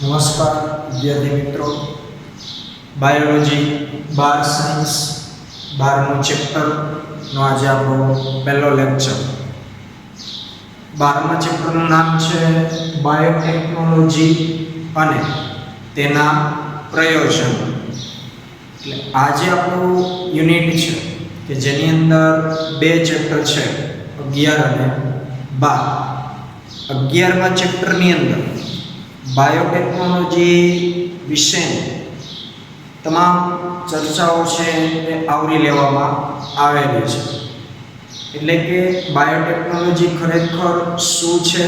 નમસ્કાર વિદ્યાર્થી મિત્રો, બાયોલોજી 12 સાયન્સ 12મું ચેપ્ટરનો આજે આપણો પહેલો લેક્ચર. 12મા ચેપ્ટરનું નામ છે બાયોટેકનોલોજી અને તેના પ્રયોજનો. એટલે આજે આપણું યુનિટ છે કે જેની અંદર બે ચેપ્ટર છે, 11 અને 12. 11મા ચેપ્ટરની અંદર બાયોટેકનોલોજી વિશેની તમામ ચર્ચાઓ છે એ આવરી લેવામાં આવેલી છે. એટલે કે બાયોટેકનોલોજી ખરેખર શું છે,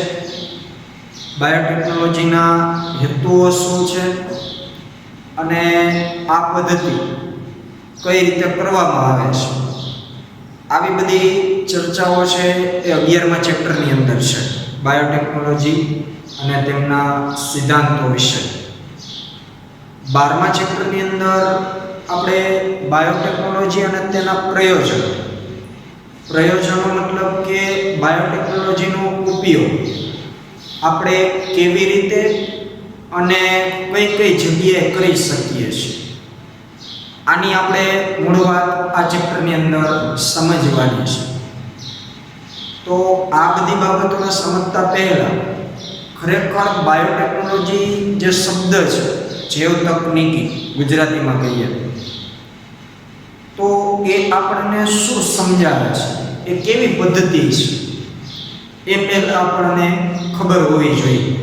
બાયોટેકનોલોજીના હેતુઓ શું છે અને આ પદ્ધતિ કઈ રીતે કરવામાં આવે છે, આવી બધી ચર્ચાઓ છે એ 11મા ચેપ્ટરની અંદર છે, બાયોટેકનોલોજી અને તેમના સિદ્ધાંતો વિશે. 12મા ચેપ્ટરની અંદર આપણે બાયોટેકનોલોજી અને તેના પ્રયોજનો મતલબ કે બાયોટેકનોલોજીનો ઉપયોગ આપણે કેવી રીતે અને કઈ કઈ જગ્યાએ કરી શકીએ છીએ, આની આપણે મૂળ વાત આ ચેપ્ટરની અંદર સમજવાની છે. તો આ બધી બાબતોને સમજતા પહેલા ખરેખર બાયોટેકનોલોજી જે શબ્દ છે, જૈવ તકનીકી ગુજરાતીમાં કહીએ તો એ આપણને શું સમજાવે છે, એ કેવી પદ્ધતિ છે, એ પહેલા આપણને ખબર હોવી જોઈએ.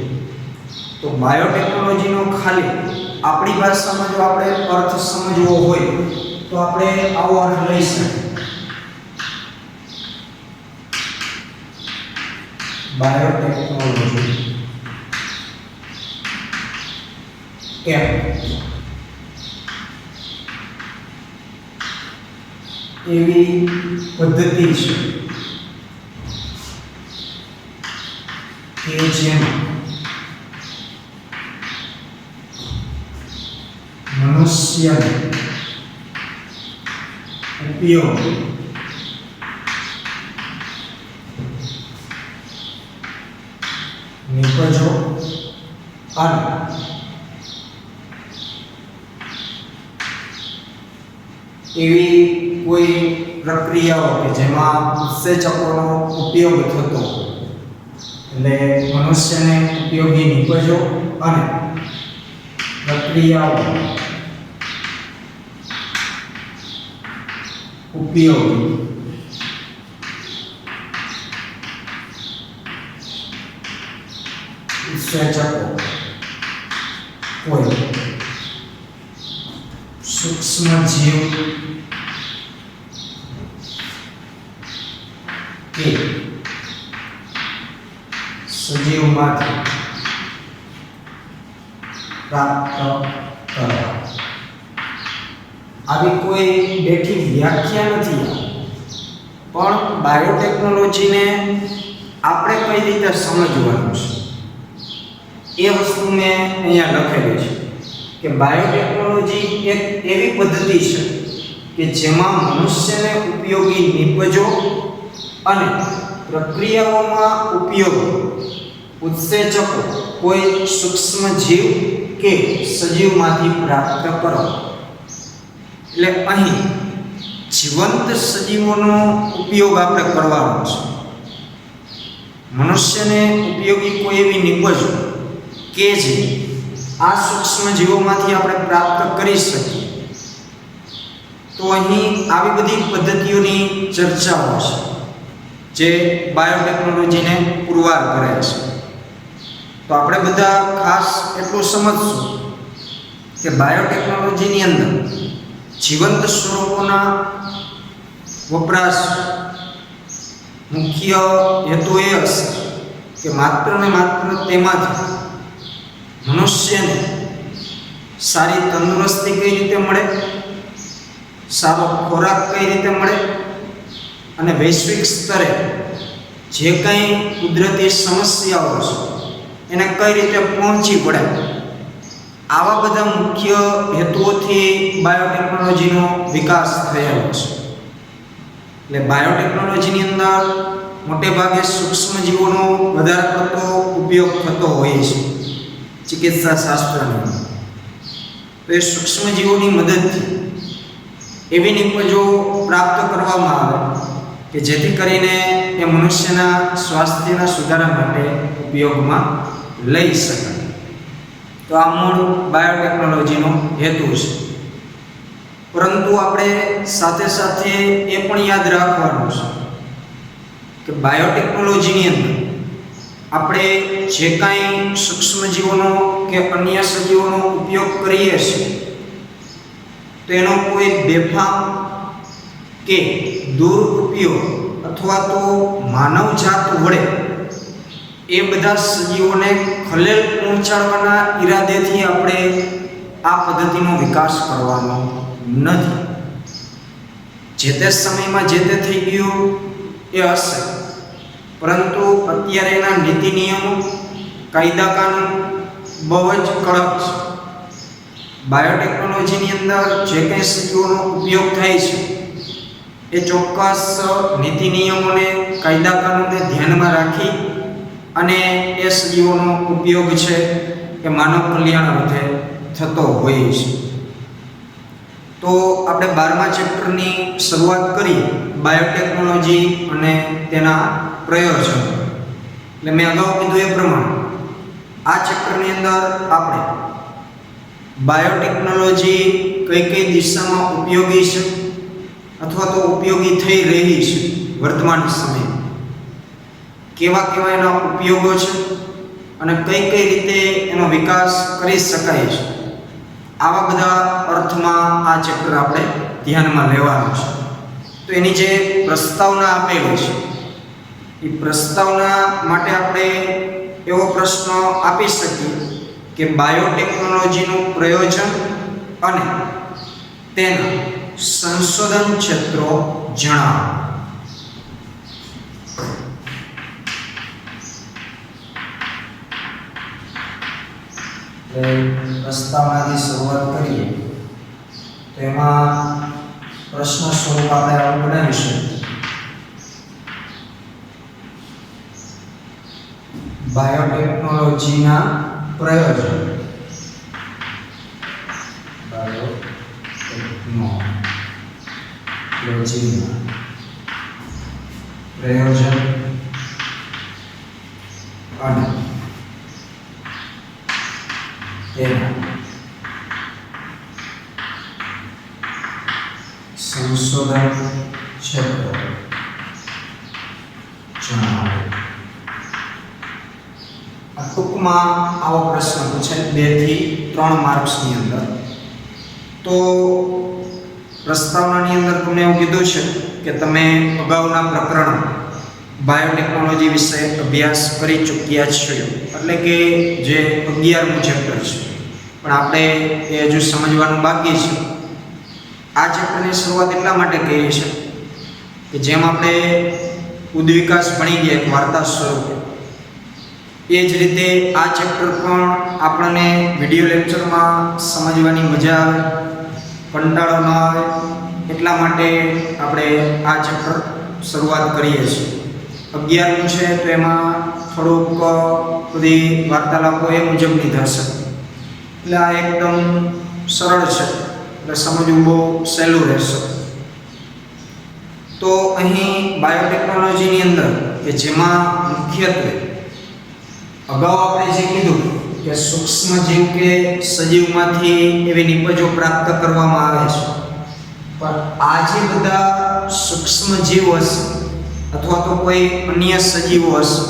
તો બાયોટેકનોલોજીનો ખાલી આપણી ભાષામાં જો આપણે અર્થ સમજવો હોય તો આપણે આવો અર્થ લઈ શકીએ. બાયોટેકનોલોજી એવી પદ્ધતિ છે કે જેમાં મનુષ્યનો ઉપયોગ નિપજો અને એવી કોઈ પ્રક્રિયાઓ કે જેમાં ઉત્સેચકોનો ઉપયોગ થતો, એટલે મનુષ્યને ઉપયોગી નિપજો અને પ્રક્રિયાઓ ઉપયોગી ઉત્સેચકો કોઈ સૂક્ષ્મ જીવ કે સજીવમાંથી પ્રાપ્ત કરવા. આવી કોઈ બેઠી વ્યાખ્યા નથી, પણ બાયોટેકનોલોજીને આપણે કઈ રીતે સમજવાનું છે એ વસ્તુ મેં અહીંયા લખેલી છે કે બાયોટેકનોલોજી એક એવી પદ્ધતિ છે કે જેમાં મનુષ્યને ઉપયોગી નિપજો અને પ્રક્રિયાઓમાં ઉપયોગ ઉત્સેચકો કોઈ સૂક્ષ્મ જીવ કે સજીવમાંથી પ્રાપ્ત કરો. એટલે અહીં જીવંત સજીવોનો ઉપયોગ આપણે કરવાનો છે. મનુષ્યને ઉપયોગી કોઈ એવી નિપજો કે જે આ સૂક્ષ્મ જીવોમાંથી આપણે પ્રાપ્ત કરી શકીએ. તો અહીં આવી બધી પદ્ધતિઓની ચર્ચાઓ છે જે બાયોટેકનોલોજીને પુરવાર કરે છે. તો આપણે બધા ખાસ એટલું સમજશું કે બાયોટેકનોલોજીની અંદર જીવંત સ્વરૂપોના વપરાશ મુખ્ય હેતુ એ હશે કે માત્ર ને માત્ર તેમાંથી મનુષ્યને સારી તંદુરસ્તી કઈ રીતે મળે, સારો ખોરાક કઈ રીતે મળે અને વૈશ્વિક સ્તરે જે કંઈ કુદરતી સમસ્યાઓ છે એને કઈ રીતે પહોંચી પડે, આવા બધા મુખ્ય હેતુઓથી બાયોટેકનોલોજીનો વિકાસ થયેલો છે. એટલે બાયોટેકનોલોજીની અંદર મોટે ભાગે સૂક્ષ્મ જીવોનો વધારે પડતો ઉપયોગ થતો હોય છે, ચિકિત્સા શાસ્ત્રની. તો એ સૂક્ષ્મજીવોની મદદથી એવી નિપજો પ્રાપ્ત કરવામાં આવે કે જેથી કરીને એ મનુષ્યના સ્વાસ્થ્યના સુધારા માટે ઉપયોગમાં લઈ શકાય. તો આ મૂળ બાયોટેકનોલોજીનો હેતુ છે. પરંતુ આપણે સાથે સાથે એ પણ યાદ રાખવાનું છે કે બાયોટેકનોલોજીની અંદર આપણે જે કાંઈ સૂક્ષ્મજીવોનો કે અન્ય સજીવોનો ઉપયોગ કરીએ છીએ તો એનો કોઈ બેફામ કે દુરુપયોગ અથવા તો માનવજાત વડે એ બધા સજીવોને ખલેલ પહોંચાડવાના ઈરાદેથી આપણે આ પદ્ધતિનો વિકાસ કરવાનો નથી. જે તે સમયમાં જે તે થઈ ગયું એ હશે, પરંતુ અત્યારે એના નીતિ નિયમો, કાયદા કાનૂન બહુ જ કડક છે. બાયોટેકનોલોજીની અંદર જે કંઈ સજીવોનો ઉપયોગ થાય છે એ ચોક્કસ નીતિ નિયમોને, કાયદા કાનૂનને ધ્યાનમાં રાખી અને એ સજીવોનો ઉપયોગ છે એ માનવ કલ્યાણ અર્થે થતો હોય છે. તો આપણે 12મા ચેપ્ટરની શરૂઆત કરીએ, બાયોટેકનોલોજી અને તેના પ્રયોજન. એટલે મેં અગાઉ કીધું એ પ્રમાણે આ ચેપ્ટરની અંદર આપણે બાયોટેકનોલોજી કઈ કઈ દિશામાં ઉપયોગી છે અથવા તો ઉપયોગી થઈ રહી છે વર્તમાન સમયે, કેવા કેવા એના ઉપયોગો છે અને કઈ કઈ રીતે એનો વિકાસ કરી શકાય છે, આવા બધા અર્થમાં આ ચેપ્ટર આપણે ધ્યાનમાં લેવાનું છે. તો એની જે પ્રસ્તાવના આપેલી છે એ પ્રસ્તાવના માટે આપણે એવો પ્રશ્ન આપી શકીએ કે બાયોટેકનોલોજીનું પ્રયોજન અને તેના સંશોધન ક્ષેત્રો જણાવો. પ્રસ્તાવનાથી શરૂઆત કરીએ તો એમાં પ્રશ્ન સ્વરૂપ આપણે આવું બનાવીશું: બાયોટેકનોલોજીના પ્રયોજન. બાયોટેકનોલોજીના પ્રયોજન અને તેના સંશોધન ક્ષેત્રો જણાવો. ટૂંકમાં આવો પ્રશ્ન પૂછે 2 થી 3 માર્ક્સની અંદર. તો પ્રસ્તાવનાની અંદર તમને એવું કીધું છે કે તમે અગાઉના પ્રકરણ બાયોટેકનોલોજી વિશે અભ્યાસ કરી ચૂક્યા છો, એટલે કે જે 11મું ચેપ્ટર છે, પણ આપણે એ હજુ સમજવાનું બાકી છે. આ ચેપ્ટરની શરૂઆત એટલા માટે કરીએ છીએ કે જેમ આપણે ઉદ્વિકાસ ભણી ગયા એક વાર્તા સ્વરૂપે, એ જ રીતે આ ચેપ્ટર પણ આપણને વિડીયો લેક્ચરમાં સમજવાની મજા આવે, કંટાળો ન આવે, એટલા માટે આપણે આ ચેપ્ટર શરૂઆત કરીએ છીએ. 11મું છે તો એમાં થોડુંક બધી વાર્તાલાપો એ મુજબની થશે, એટલે આ એકદમ સરળ છે, એટલે સમજવું બહુ સહેલું રહેશે. તો અહીં બાયોટેકનોલોજીની અંદર કે જેમાં મુખ્યત્વે અગાઉ આપણે જે કીધું કે સૂક્ષ્મ જીવ કે સજીવમાંથી એવી નિપજો પ્રાપ્ત કરવામાં આવે છે, પણ આ જે બધા સૂક્ષ્મ જીવ હશે અથવા તો કોઈ અન્ય સજીવો હશે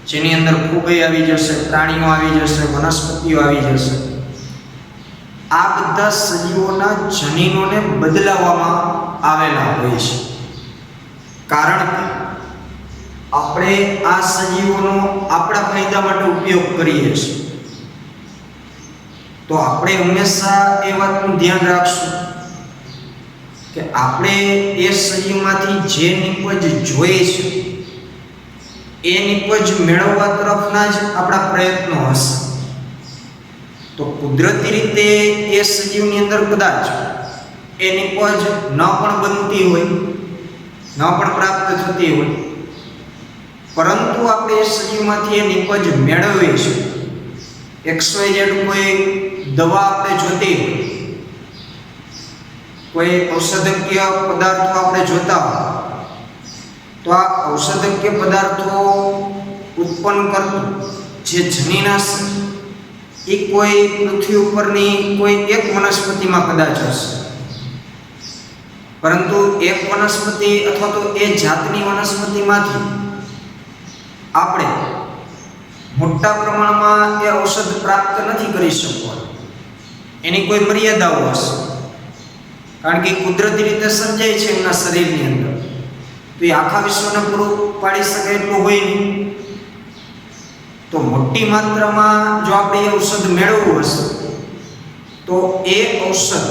જેની અંદર ફૂગઈ આવી જશે, પ્રાણીઓ આવી જશે, વનસ્પતિઓ આવી જશે, આ બધા સજીવોના જનીનોને બદલાવવામાં આવેલા હોય છે. કારણ કે આપણે આ સજીવોનો આપણા ફાયદા માટે ઉપયોગ કરીએ છીએ, તો આપણે હંમેશા એ વાતનું ધ્યાન રાખશું કે આપણે એ સજીવમાંથી જે નિપજ જોઈએ છે એ નિપજ મેળવવા તરફના જ આપણા પ્રયત્નો હશે. તો કુદરતી રીતે એ સજીવની અંદર કદાચ એ નિપજ ન પણ બનતી હોય, ન પણ પ્રાપ્ત થતી હોય, પરંતુ આપણે એ સજીવમાંથી એ નિપજ મેળવીએ છીએ XYZ કોઈ દવા આપણે જોતી હોય, કોઈ ઔષધકીય પદાર્થો આપણે જોતા હોય, તો આ ઔષધકીય પદાર્થો ઉત્પન્ન કરતું જે જનીનાશ એ કોઈ પૃથ્વી ઉપરની કોઈ એક વનસ્પતિમાં કદાચ હશે, પરંતુ એક વનસ્પતિ અથવા તો એ જાતની વનસ્પતિમાંથી આપણે મોટા પ્રમાણમાં એ ઔષધ પ્રાપ્ત નથી કરી શકવાનું. એની કોઈ મર્યાદાઓ હશે, કારણ કે કુદરતી રીતે સર્જાય છે એમના શરીરની અંદર, તો એ આખા વિશ્વને પૂરું પાડી શકે એટલું હોય નહીં. તો મોટી માત્રામાં જો આપણે એ ઔષધ મેળવવું હશે, તો એ ઔષધ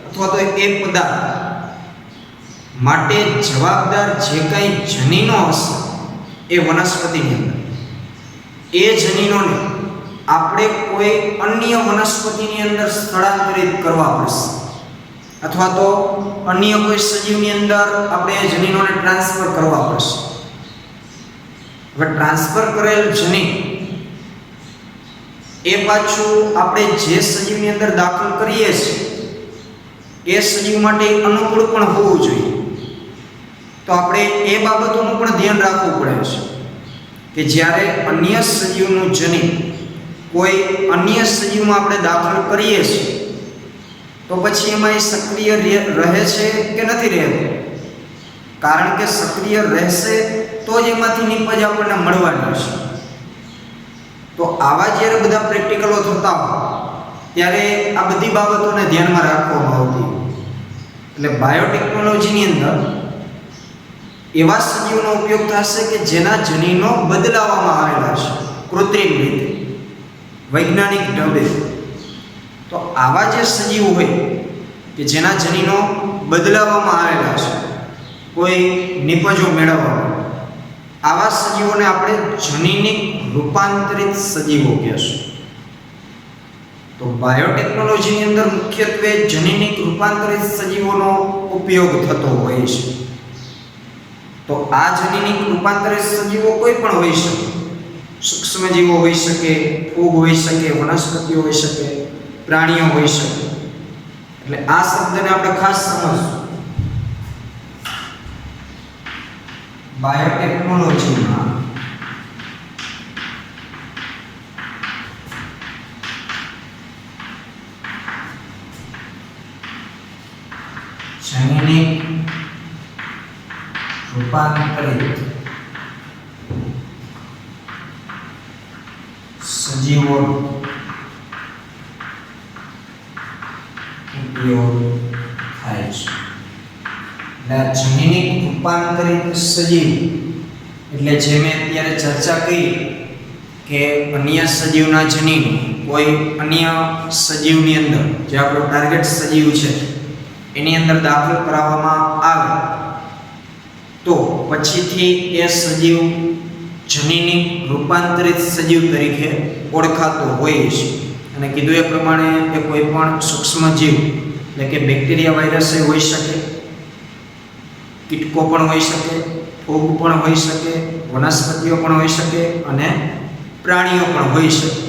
અથવા તો એ પદાર્થ માટે જવાબદાર જે કંઈ જનીનો હશે એ વનસ્પતિની અંદર, એ જનીનોને આપણે કોઈ અન્ય વનસ્પતિની અંદર સ્થળાંતરિત કરવા પડશે, અથવા તો અન્ય કોઈ સજીવની અંદર આપણે એ જનીનોને ટ્રાન્સફર કરવા પડશે. હવે ટ્રાન્સફર કરેલ જનીન એ પાછું આપણે જે સજીવની અંદર દાખલ કરીએ છીએ એ સજીવ માટે અનુકૂળ પણ હોવું જોઈએ. તો આપણે એ બાબતોનું પણ ધ્યાન રાખવું પડે છે કે જ્યારે અન્ય સજીવનું જનીન કોઈ અન્ય સજીવમાં આપણે દાખલ કરીએ છીએ, તો પછી એમાં એ સક્રિય રહે છે કે નથી રહેતું? કારણ કે સક્રિય રહેશે તો જ એમાંથી નિપજ આપણને મળવાની છે. તો આવા જ્યારે બધા પ્રેક્ટિકલો થતા હોય ત્યારે આ બધી બાબતોને ધ્યાનમાં રાખવામાં આવતી હોય. એટલે બાયોટેકનોલોજીની અંદર એવા સજીવનો ઉપયોગ થશે કે જેના જનીનો બદલાવવામાં આવેલા છે કૃત્રિમ રીતે, વૈજ્ઞાનિક ઢબે. તો આવા જે સજીવો હોય કે જેના જનીનો બદલાવવામાં આવેલા છે કોઈ નિપજો મેળવવા, આવા સજીવોને આપણે જનીનિક રૂપાંતરિત સજીવો કહેશું. તો બાયોટેકનોલોજીની અંદર મુખ્યત્વે જનીનિક રૂપાંતરિત સજીવોનો ઉપયોગ થતો હોય છે. તો આ જનીનિક રૂપાંતરિત સજીવો કોઈ પણ હોઈ શકે, સૂક્ષ્મજીવો હોઈ શકે, ફૂગ હોઈ શકે, વનસ્પતિઓ હોઈ શકે, પ્રાણીઓ હોઈ શકે. એટલે આ શબ્દને આપણે ખાસ સમજવું. બાયોટેકનોલોજીમાં જનીનિક રૂપાંતરિત સજીવો ઉપયોગ થાય છે. જનીનિક રૂપાંતરિત સજીવ એટલે જે મેં અત્યારે ચર્ચા કરી કે અન્ય સજીવના જનીન કોઈ અન્ય સજીવની અંદર, જે આપણો ટાર્ગેટ સજીવ છે એની અંદર દાખલ કરાવવામાં આવે તો પછીથી એ સજીવ જનીનિક રૂપાંતરિત સજીવ તરીકે ઓળખાતો હોય છે. અને કીધું એ પ્રમાણે એ કોઈ પણ સૂક્ષ્મ જીવ એટલે કે બેક્ટેરિયા, વાયરસ હોઈ શકે, કીટકો પણ હોઈ શકે, ફૂગ પણ હોઈ શકે, વનસ્પતિઓ પણ હોઈ શકે અને પ્રાણીઓ પણ હોઈ શકે.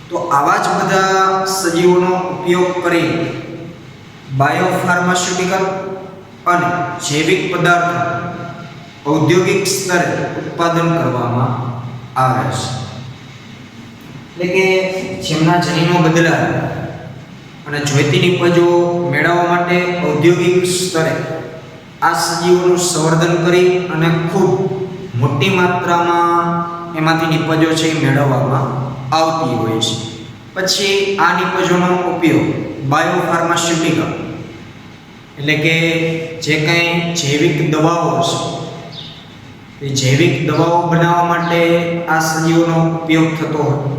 તો આવા જ બધા સજીવોનો ઉપયોગ કરી બાયોફાર્માસ્યુટિકલ અને જૈવિક પદાર્થો ઔદ્યોગિક સ્તરે ઉત્પાદન કરવામાં આવે છે. એટલે કે જેમના જનીનો બદલાય અને જોઈતી નિપજો મેળવવા માટે ઔદ્યોગિક સ્તરે આ સજીવોનું સંવર્ધન કરી અને ખૂબ મોટી માત્રામાં એમાંથી નિપજો છે એ મેળવવામાં આવતી હોય છે. પછી આ નિપજોનો ઉપયોગ બાયોફાર્માસ્યુટિકલ એટલે કે જે કંઈ જૈવિક દવાઓ છે એ જૈવિક દવાઓ બનાવવા માટે આ સજીવોનો ઉપયોગ થતો હોય.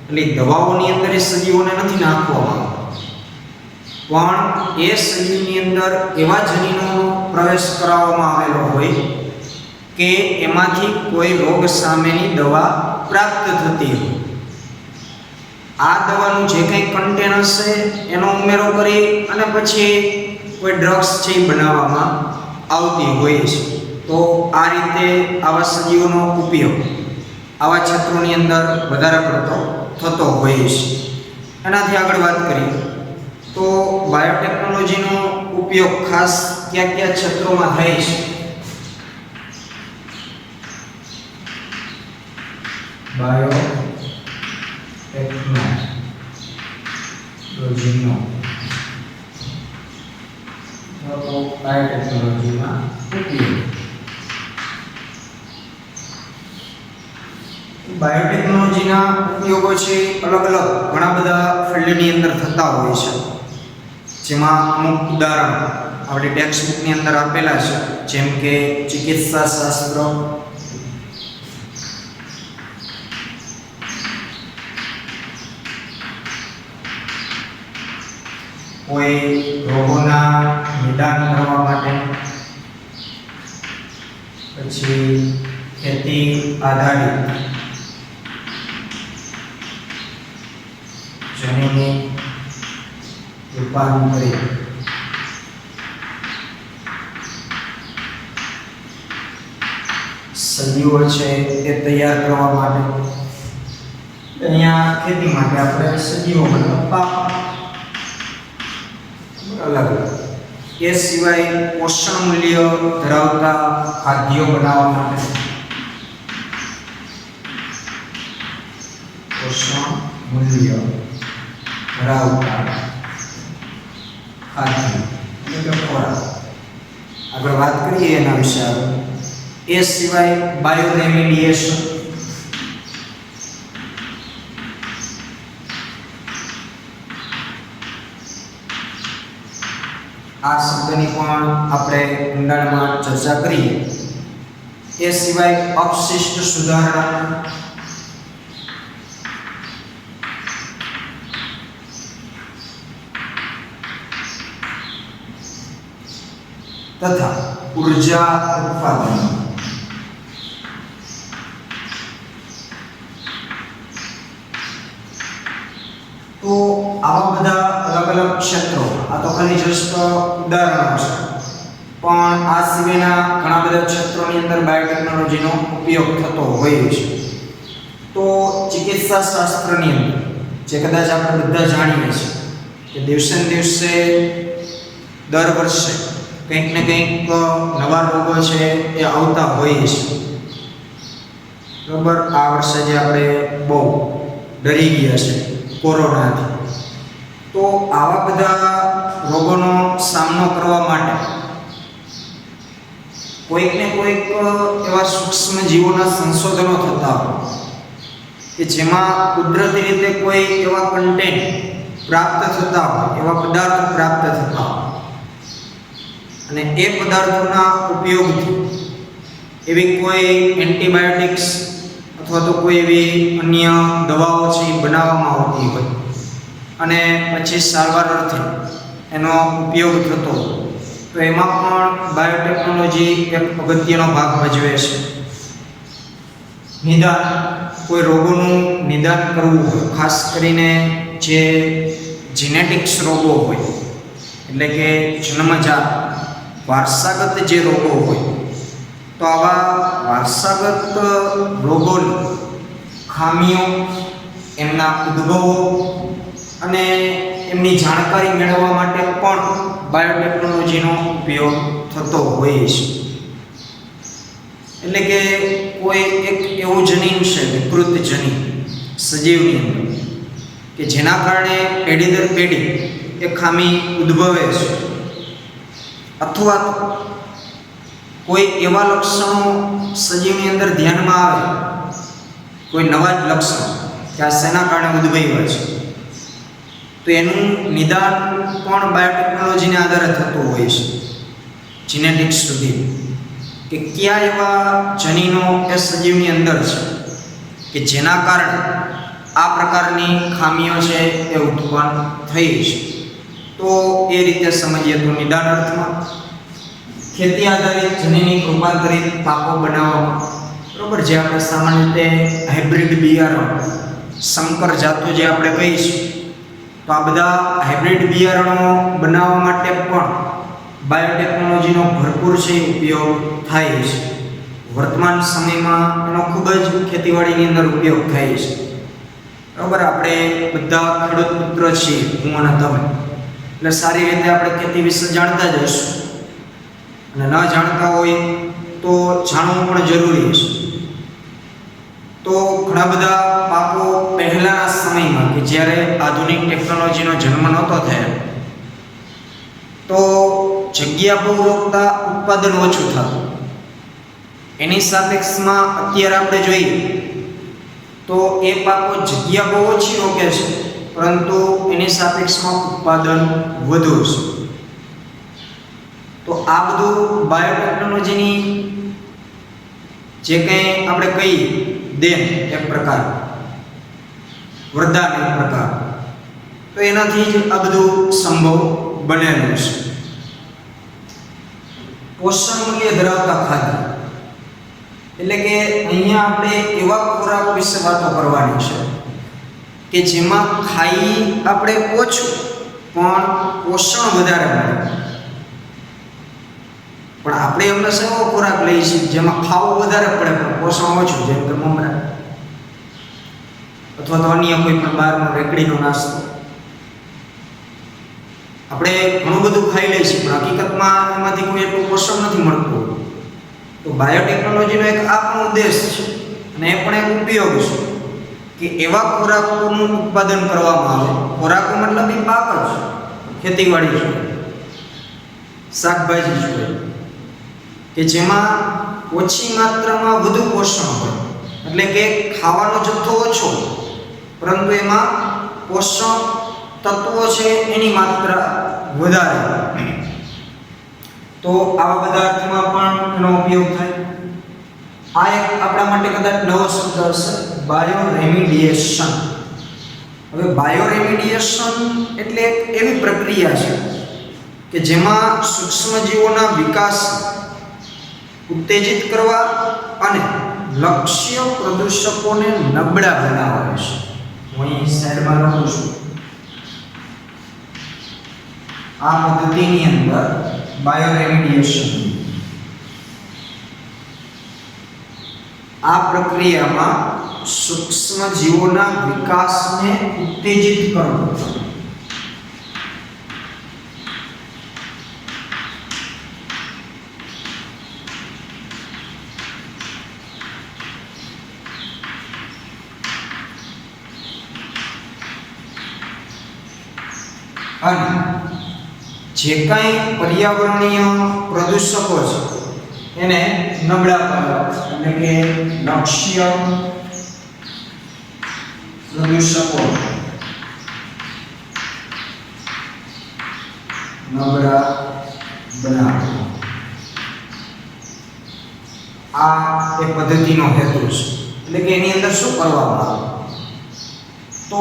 એટલે દવાઓની અંદર એ સજીવોને નથી નાખવામાં, પણ એ સજીવની અંદર એવા જનીનોનો પ્રવેશ કરાવવામાં આવેલો હોય કે એમાંથી કોઈ રોગ સામેની દવા પ્રાપ્ત થતી હોય. આ દવાનું જે કંઈ કન્ટેન હશે એનો ઉમેરો કરી અને પછી કોઈ ડ્રગ્સ છે એ બનાવવામાં આવતી હોય છે. તો આ રીતે આવા સજીવોનો ઉપયોગ આવા ક્ષેત્રોની અંદર વધારે પડતો થતો હોય છે. એનાથી આગળ વાત કરીએ તો બાયોટેકનોલોજીનો ઉપયોગ ખાસ કયા કયા ક્ષેત્રોમાં થાય છે? બાયોટેકનોલોજીમાં ઉપયોગ. બાયોટેકનોલોજીના ઉપયોગો છે અલગ અલગ ઘણા બધા ફિલ્ડની અંદર થતા હોય છે, જેમાં અમુક ઉદાહરણ આપણી ટેક્સ્ટ બુકની અંદર આપેલા છે, જેમ કે ચિકિત્સા શાસ્ત્ર, કોઈ રોગોના નિદાન કરવા માટે, પછી ખેતી આધારિત જનીન રૂપાંતરિત સજીવો છે એ તૈયાર કરવા માટે. અહીંયા ખેતી માટે આપણે સજીવો બનાવવા અલગ. એ સિવાય પોષણ મૂલ્ય ધરાવતા ખાદ્યો બનાવવા માટે, પોષણ મૂલ્ય ધરાવતા ખાદ્ય એટલે ખોરાક. આગળ વાત કરીએ એના વિશે. એ સિવાય બાયોરેમિડિએશન, આ શબ્દની પણ આપણે ઊંડાણમાં ચર્ચા કરીએ. એ સિવાય અવશિષ્ટ સુધારણા, તથા ઉર્જા ઉત્પાદન. તો આવા બધા અલગ અલગ ક્ષેત્રો, આ તો ખાલી જસ્ટ ઉદાહરણો છે, પણ આ સિવાયના ઘણા બધા ક્ષેત્રોની અંદર બાયોટેકનોલોજીનો ઉપયોગ થતો હોય છે. તો ચિકિત્સા શાસ્ત્રની અંદર જે કદાચ આપણે બધા જાણીએ છીએ કે દિવસે ને દિવસે દર વર્ષે કંઈક ને કંઈક નવા રોગો છે એ આવતા હોય છે. બરાબર, આ વર્ષે જે આપણે બહુ ડરી ગયા છે કોરોનાથી, તો આવા બધા રોગોનો સામનો કરવા માટે કોઈક ને કોઈક એવા સૂક્ષ્મ જીવોના સંશોધનો થતા હોય કે જેમાં કુદરતી રીતે કોઈ એવા કન્ટેન્ટ પ્રાપ્ત થતા હોય, એવા પદાર્થો પ્રાપ્ત થતા હોય, અને એ પદાર્થોના ઉપયોગથી એવી કોઈ એન્ટીબાયોટિક્સ અથવા તો કોઈ એવી અન્ય દવાઓ છે એ બનાવવામાં આવતી હોય અને પછી સારવાર અર્થે એનો ઉપયોગ થતો હોય, તો એમાં પણ બાયોટેકનોલોજી એક અગત્યનો ભાગ ભજવે છે. નિદાન, કોઈ રોગોનું નિદાન કરવું હોય, ખાસ કરીને જે જીનેટિક્સ રોગો હોય, એટલે કે જન્મજાત વારસાગત જે રોગો હોય, તો આવા વારસાગત રોગોની ખામીઓ, એમના ઉદ્ભવો અને એમની જાણકારી મેળવવા માટે પણ બાયોટેકનોલોજીનો ઉપયોગ થતો હોય છે. એટલે કે કોઈ એક એવું જનીન છે, વિકૃત જનીન સજીવની અંદર, કે જેના કારણે પેઢી દર પેઢી એ ખામી ઉદ્ભવે છે, અથવા કોઈ એવા લક્ષણો સજીવની અંદર ધ્યાનમાં આવે, કોઈ નવા જ લક્ષણો કે આ શેના કારણે ઉદ્ભવ્યા છે, તો એનું નિદાન પણ બાયોટેકનોલોજીને આધારે થતું હોય છે. જીનેટિક્સ સુધી કે કયા એવા જનીનો એ સજીવની અંદર છે કે જેના કારણે આ પ્રકારની ખામીઓ છે એ ઉત્પન્ન થઈ છે. તો એ રીતે સમજીએ તો નિદાન અર્થમાં ખેતી આધારિત જનીનિક રૂપાંતરિત પાકો બનાવવામાં, બરોબર, જે આપણે સામાન્ય રીતે હાઇબ્રિડ બિયારણ, સંકર જાતો જે આપણે કહીશું, તો આ બધા હાઇબ્રિડ બિયારણો બનાવવા માટે પણ બાયોટેકનોલોજીનો ભરપૂર છે ઉપયોગ થાય છે. વર્તમાન સમયમાં એનો ખૂબ જ ખેતીવાડીની અંદર ઉપયોગ થાય છે. બરાબર, આપણે બધા ખેડૂત મિત્ર છીએ, હું અને તમે, એટલે સારી રીતે આપણે ખેતી વિશે જાણતા જ હશું અને ન જાણતા હોય તો જાણવું પણ જરૂરી છે. તો ઘણા બધા પાકો પહેલાના સમયમાં કે જ્યારે આધુનિક ટેકનોલોજીનો જન્મ નહોતો થયો તો જગ્યા બહુ રોકતા ઉત્પાદન ઓછું થતું. એની સાપેક્ષમાં અત્યારે આપણે જોઈએ તો એ પાકો જગ્યા બહુ ઓછી રોકે છે, પરંતુ એની સાપેક્ષમાં ઉત્પાદન વધુ છે. તો આ બધું બાયોટેકનોલોજીની જે કંઈ આપણે કહીએ દેન એક પ્રકાર, વરદાન એક પ્રકાર, તો એનાથી જ આ બધું સંભવ બનેલું છે. પોષણ મૂલ્ય ધરાવતા ખાદ્ય એટલે કે અહીંયા આપણે એવા ખોરાક વિશે વાતો કરવાની છે કે જેમાં ખાઈ આપણે ઓછું પણ પોષણ વધારે મળે. પણ આપણે હંમેશા એવો ખોરાક લઈએ છીએ જેમાં ખાવું વધારે પડે પણ પોષણ ઓછું, જેમ કે મમરા અથવા તો અન્ય કોઈ પણ બહારનો રેકડીનો નાસ્તો. આપણે ઘણું બધું ખાઈ લઈએ છીએ પણ હકીકતમાં એમાંથી કોઈ એટલું પોષણ નથી મળતું. તો બાયોટેકનોલોજીનો એક આ પણ ઉદ્દેશ છે અને એ પણ એક ઉપયોગ છે કે એવા ખોરાકોનું ઉત્પાદન કરવામાં આવે. ખોરાકો મતલબ એ પાક જ, ખેતીવાડી છે, શાકભાજી છે, કે જેમાં ઓછી માત્રામાં વધુ પોષણ હોય. એટલે કે ખાવાનો જથ્થો ઓછો પરંતુ એમાં પોષક તત્વો છે એની માત્રા વધારે. તો આવા બધા અર્થમાં પણ એનો ઉપયોગ થાય. આ એક આપણા માટે કદાચ નવો શબ્દ હશે, બાયોરેમિડિયેશન. હવે બાયોરેમિડિયેશન એટલે એક એવી પ્રક્રિયા છે કે જેમાં સૂક્ષ્મજીવોના વિકાસ ઉત્તેજિત કરવા અને લક્ષ્ય પ્રદૂષકોને નબળા બનાવવા છે. હું અહીં સાઈડમાં લખું છું. આ પદ્ધતિની અંદર બાયોરેમિડિયેશન, આ પ્રક્રિયામાં સૂક્ષ્મજીવોના વિકાસને ઉત્તેજિત કરવું. અને જે કાંઈ પર્યાવરણીય પ્રદૂષકો છે એને નબળા પાડવા, એટલે કે લક્ષ્ય પ્રદૂષકો નબળા બનાવવા. આ એક પદ્ધતિનો હેતુ છે. એટલે કે એની અંદર શું કરવામાં આવે તો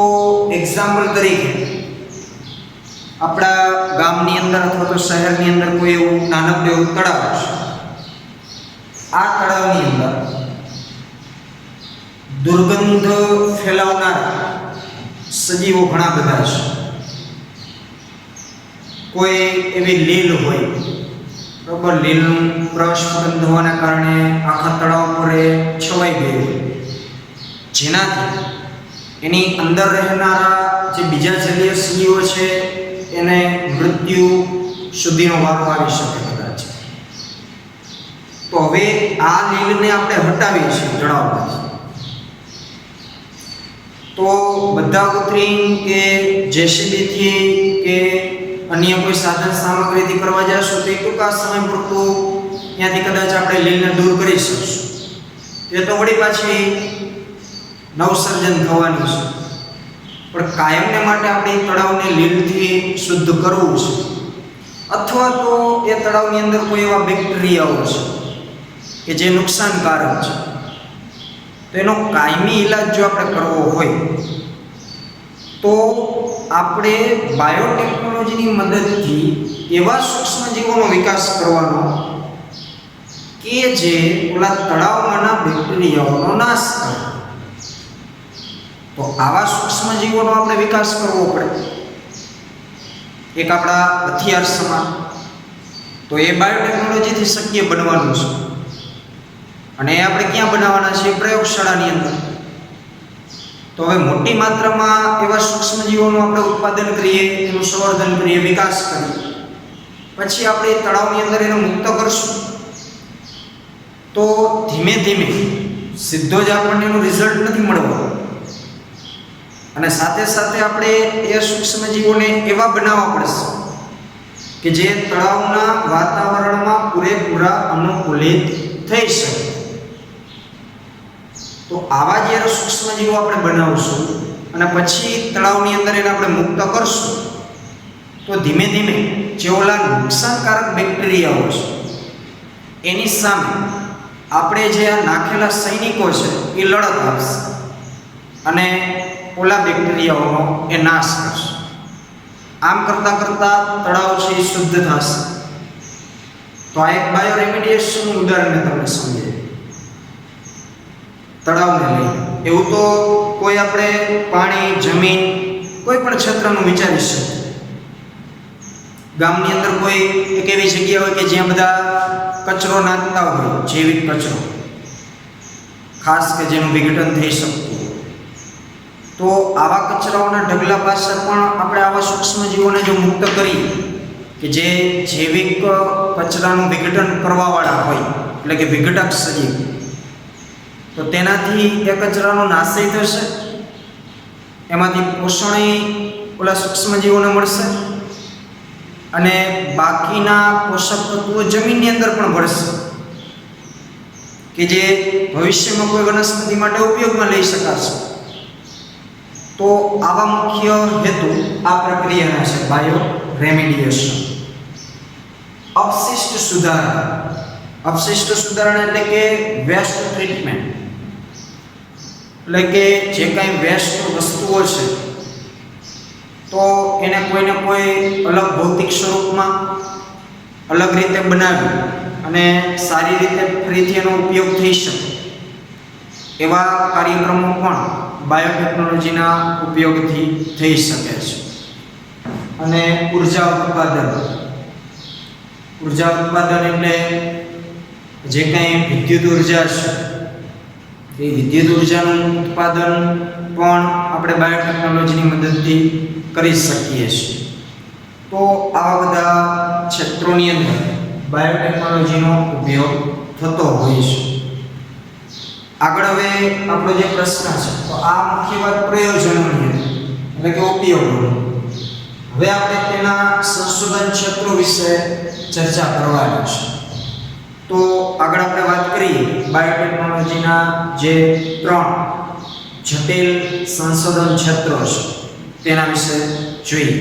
એક્ઝામ્પલ તરીકે આપણા ગામની અંદર અથવા તો શહેરની અંદર કોઈ એવું નાનકડું એવું તળાવ છે. આ તળાવની અંદર દુર્ગંધ ફેલાવનાર સજીવો ઘણા બધા છે. કોઈ એવી લીલ હોય, બરાબર, લીલનું પ્રસ્ફુટન થવાના કારણે આખા તળાવ પર એ છવાઈ ગયું, જેનાથી એની અંદર રહેનારા જે બીજા જલીય સજીવો છે એને મૃત્યુ સુધીનો વારો આવી શકે કદાચ. તો હવે આ લીલને આપણે હટાવીએ છીએ તળાવમાંથી. તો બધા ઉતરી કે જેસીબીથી કે અન્ય કોઈ સાધન સામગ્રીથી કરવા જશો તો ટૂંકા સમય પૂરતું ત્યાંથી કદાચ આપણે લીલને દૂર કરી શકશું. એ તો વળી પાછી નવસર્જન થવાની છે. પણ કાયમને માટે આપણે તળાવને લીલથી શુદ્ધ કરવું છે, અથવા તો એ તળાવની અંદર કોઈ એવા બેક્ટેરિયાઓ છે કે જે નુકસાનકારક છે, તો એનો કાયમી ઈલાજ જો આપણે કરવો હોય તો આપણે બાયોટેકનોલોજીની મદદથી એવા સૂક્ષ્મજીવોનો વિકાસ કરવાનો કે જે ઓલા તળાવમાંના બેક્ટેરિયાઓનો નાશ કરે. તો આવા સૂક્ષ્મજીવોનો આપણે વિકાસ કરવો પડે, એક આપણા હથિયાર સમાન. તો એ બાયોટેકનોલોજીથી શક્ય બનવાનું છે. અને એ આપણે ક્યાં બનાવવાના છે? પ્રયોગશાળાની અંદર. તો હવે મોટી માત્રામાં એવા સૂક્ષ્મજીવોનું આપણે ઉત્પાદન કરીએ, એનું સંવર્ધન કરીએ, વિકાસ કરીએ, પછી આપણે તળાવની અંદર એને મુક્ત કરશું તો ધીમે ધીમે સીધો જ આપણને એનું રિઝલ્ટ નથી મળવાનું, અને સાથે સાથે આપણે એ સૂક્ષ્મજીવોને એવા બનાવવા પડશે કે જે તળાવના વાતાવરણમાં પૂરેપૂરા અનુકૂલિત થઈ શકે. તો આવા જ્યારે સૂક્ષ્મજીવો આપણે બનાવશું અને પછી તળાવની અંદર એને આપણે મુક્ત કરશું તો ધીમે ધીમે જે ઓલા નુકસાનકારક બેક્ટેરિયાઓ છે એની સામે આપણે જે આ નાખેલા સૈનિકો છે એ લડત આપશે અને ઓલા બેક્ટેરિયાઓનો એ નાશ કરશે. આમ કરતાં કરતાં તળાવ છે એ શુદ્ધ થશે. તો આ એક બાયો રેમિડિએશનનું ઉદાહરણ મેં તમને સમજાવ્યું તળાવને લઈ. એવું તો કોઈ આપણે પાણી, જમીન, કોઈ પણ ક્ષેત્રનું વિચારી શકીએ. ગામની અંદર કોઈ એક એવી જગ્યા હોય કે જ્યાં બધા કચરો નાખતા હોય, જૈવિક કચરો ખાસ કે જેનું વિઘટન થઈ શકતું હોય, તો આવા કચરાઓના ઢગલા પાસે પણ આપણે આવા સૂક્ષ્મજીવોને જો મુક્ત કરીએ કે જે જૈવિક કચરાનું વિઘટન કરવાવાળા હોય, એટલે કે વિઘટક સજીવ, તો તેનાથી એ કચરાનો નાશય થશે, એમાંથી પોષણ ઓલા સૂક્ષ્મજીવોને મળશે અને બાકીના પોષક તત્વો જમીનની અંદર પણ ભળશે કે જે ભવિષ્યમાં કોઈ વનસ્પતિ માટે ઉપયોગમાં લઈ શકાશે. તો આવા મુખ્ય હેતુ આ પ્રક્રિયાના છે બાયો રેમિડિએશન. અવશિષ્ટ સુધારણા. અવશિષ્ટ સુધારણા એટલે કે વેસ્ટ ટ્રીટમેન્ટ, એટલે કે જે કાંઈ વેસ્ટ વસ્તુઓ છે તો એને કોઈને કોઈ અલગ ભૌતિક સ્વરૂપમાં અલગ રીતે બનાવી અને સારી રીતે ફરીથી એનો ઉપયોગ થઈ શકે એવા કાર્યક્રમો પણ બાયોટેકનોલોજીના ઉપયોગથી થઈ શકે છે. અને ઉર્જા ઉત્પાદન. ઉર્જા ઉત્પાદન એટલે જે કંઈ વિદ્યુત ઉર્જા છે એ વિદ્યુત ઉર્જાનું ઉત્પાદન પણ આપણે બાયોટેકનોલોજીની મદદથી કરી શકીએ છીએ. તો આવા બધા ક્ષેત્રોની અંદર બાયોટેકનોલોજીનો ઉપયોગ થતો હોય છે. આગળ હવે આપણો જે પ્રશ્ન છે તો આ મુખ્ય વાત પ્રયોજનોની એટલે કે ઉપયોગો. હવે આપણે તેના સંશોધન ક્ષેત્રો વિશે ચર્ચા કરવાની છે. તો આગળ આપણે વાત કરીએ બાયોટેકનોલોજીના જે 3 જટિલ સંશોધન ક્ષેત્રો છે તેના વિશે જોઈએ.